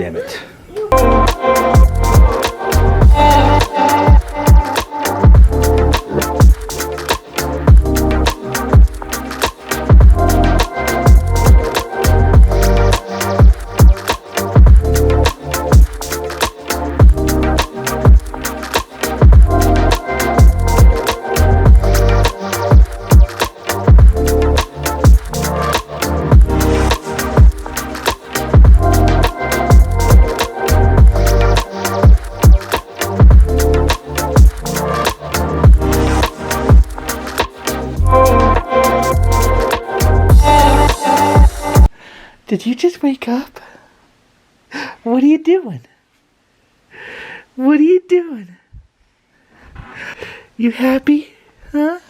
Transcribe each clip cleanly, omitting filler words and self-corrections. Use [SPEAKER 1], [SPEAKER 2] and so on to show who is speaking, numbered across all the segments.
[SPEAKER 1] Damn it. Did you just wake up? What are you doing? What are you doing? You happy? Huh?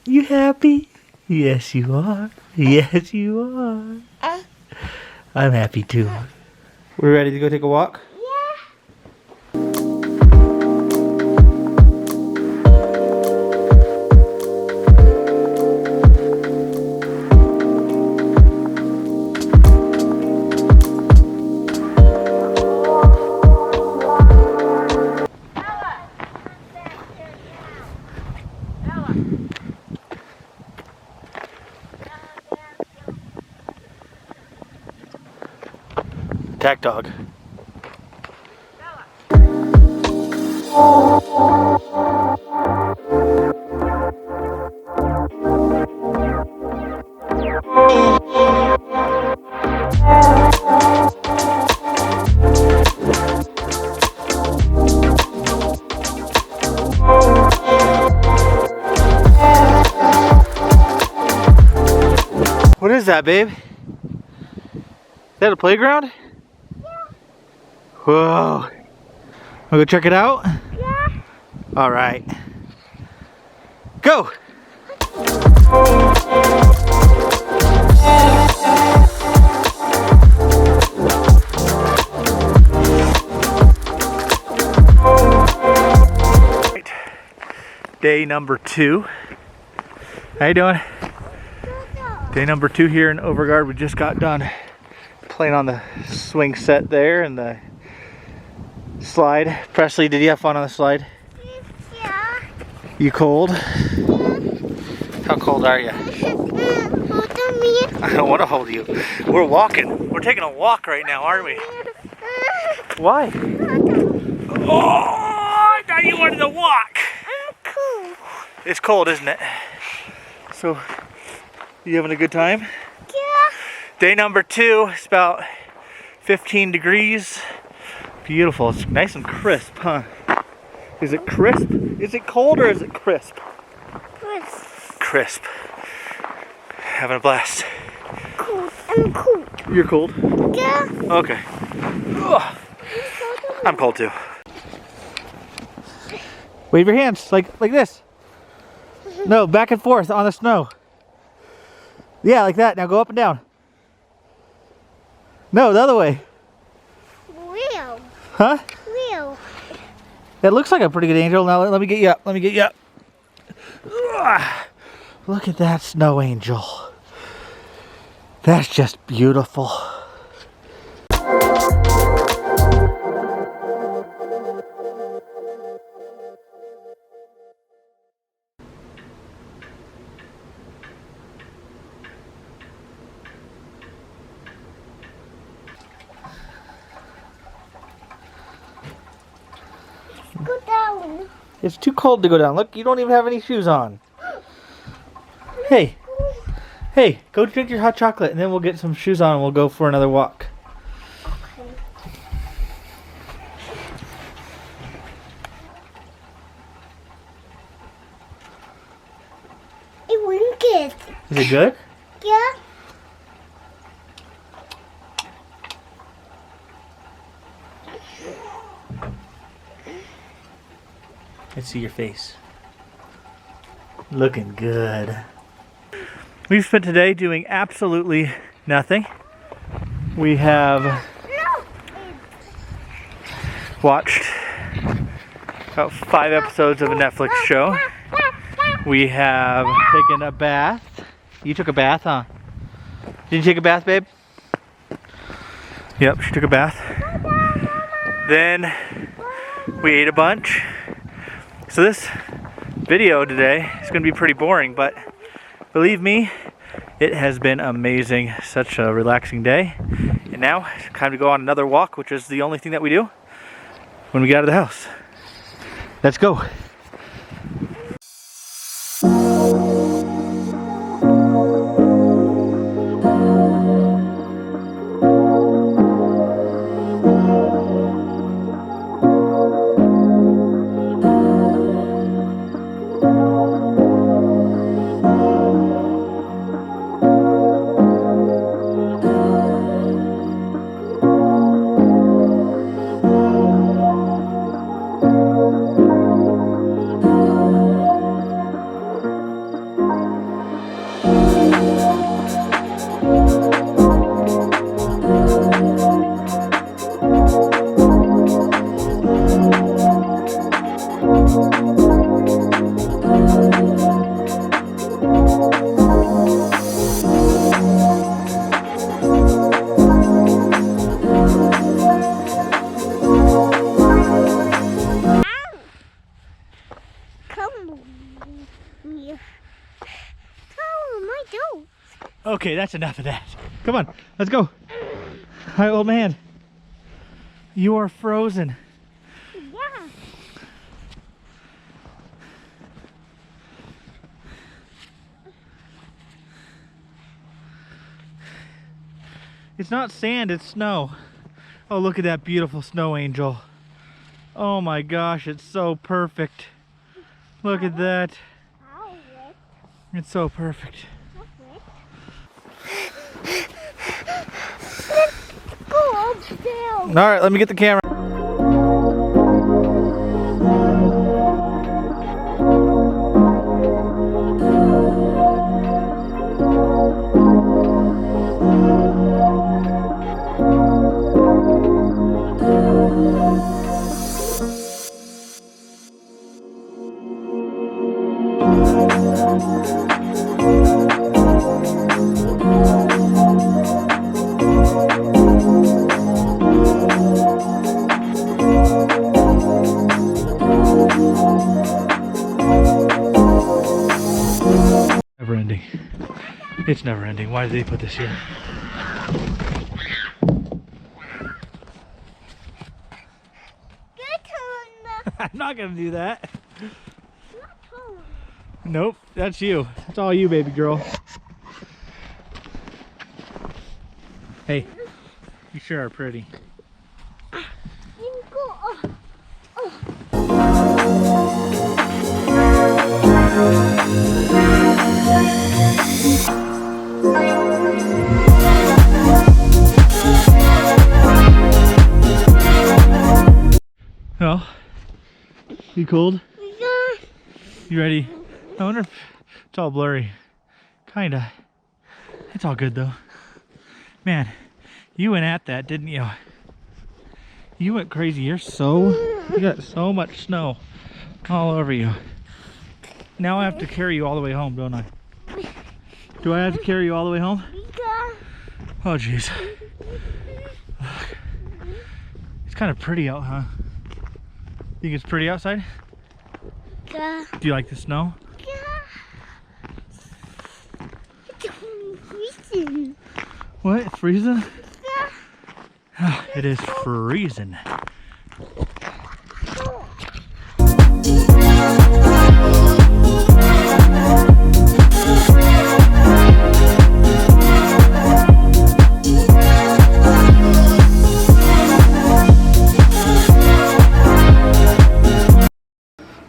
[SPEAKER 1] You happy? Yes, you are. Yes, you are. I'm happy too. We're ready to go take a walk? Attack dog. What is that, babe? Is that a playground? Whoa. Wanna go check it out?
[SPEAKER 2] Yeah.
[SPEAKER 1] Alright. Go! Day number 2. How you doing? Day number 2 here in Overgard. We just got done playing on the swing set there and the slide. Presley, did you have fun on the slide?
[SPEAKER 2] Yeah.
[SPEAKER 1] You cold? How cold are you?
[SPEAKER 2] Hold on me.
[SPEAKER 1] I don't want to hold you. We're walking. We're taking a walk right now, aren't we? Why? Oh, I thought you wanted to walk.
[SPEAKER 2] I'm cool.
[SPEAKER 1] It's cold, isn't it? So, you having a good time?
[SPEAKER 2] Yeah.
[SPEAKER 1] Day number 2. It's about 15 degrees. Beautiful. It's nice and crisp, huh? Is it crisp? Is it cold or is it crisp? Crisp. Having a blast.
[SPEAKER 2] Cool. I'm cool.
[SPEAKER 1] You're cold?
[SPEAKER 2] Yeah.
[SPEAKER 1] Okay. Ugh. I'm cold too. Wave your hands like this. No, back and forth on the snow. Yeah, like that. Now go up and down. No, the other way.
[SPEAKER 2] Real.
[SPEAKER 1] Huh?
[SPEAKER 2] Real.
[SPEAKER 1] It looks like a pretty good angel. Now let me get you up. Let me get you up. Ugh. Look at that snow angel. That's just beautiful.
[SPEAKER 2] Go down.
[SPEAKER 1] It's too cold to go down. Look, you don't even have any shoes on. Hey. Hey, go drink your hot chocolate and then we'll get some shoes on and we'll go for another walk.
[SPEAKER 2] Okay. It wouldn't get.
[SPEAKER 1] Is it good?
[SPEAKER 2] Yeah.
[SPEAKER 1] Let's see your face. Looking good. We've spent today doing absolutely nothing. We have watched about 5 episodes of a Netflix show. We have taken a bath. You took a bath, huh? Did you take a bath, babe? Yep, she took a bath. Then we ate a bunch. So this video today is going to be pretty boring, but believe me, it has been amazing. Such a relaxing day. And now it's time to go on another walk, which is the only thing that we do when we get out of the house. Let's go. Okay, that's enough of that. Come on, let's go. Hi, old man. You are frozen.
[SPEAKER 2] Yeah.
[SPEAKER 1] It's not sand, it's snow. Oh, look at that beautiful snow angel. Oh my gosh, it's so perfect. Look at that. It's so perfect.
[SPEAKER 2] Go upstairs.
[SPEAKER 1] All right, let me get the camera. Never ending. It's never ending. Why did they put this here? I'm not gonna do that. Nope, that's you. That's all you, baby girl. Hey, you sure are pretty. Well, you cold?
[SPEAKER 2] Yeah.
[SPEAKER 1] You ready? I wonder if it's all blurry. Kinda. It's all good though. Man, you went at that, didn't you? You went crazy. You got so much snow all over you. Now I have to carry you all the way home, don't I? Do I have to carry you all the way home?
[SPEAKER 2] Yeah.
[SPEAKER 1] Oh jeez. It's kind of pretty out, huh? Think it's pretty outside?
[SPEAKER 2] Yeah.
[SPEAKER 1] Do you like the snow?
[SPEAKER 2] Yeah. It's freezing.
[SPEAKER 1] What? It's freezing?
[SPEAKER 2] Yeah.
[SPEAKER 1] It is freezing.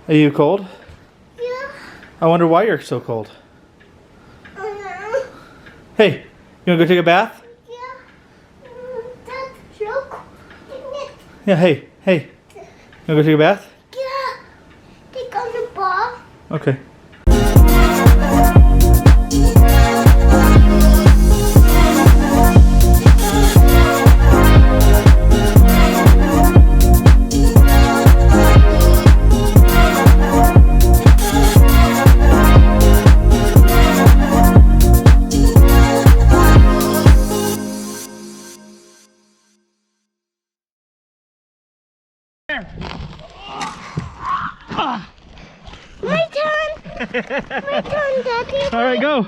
[SPEAKER 1] Are you cold?
[SPEAKER 2] Yeah.
[SPEAKER 1] I wonder why you're so cold. Hey, you wanna go take a bath?
[SPEAKER 2] Yeah. That's so cool.
[SPEAKER 1] Yeah, hey. You wanna go take a bath?
[SPEAKER 2] Yeah. Take on the ball.
[SPEAKER 1] Okay.
[SPEAKER 2] My turn, Daddy.
[SPEAKER 1] All right, go.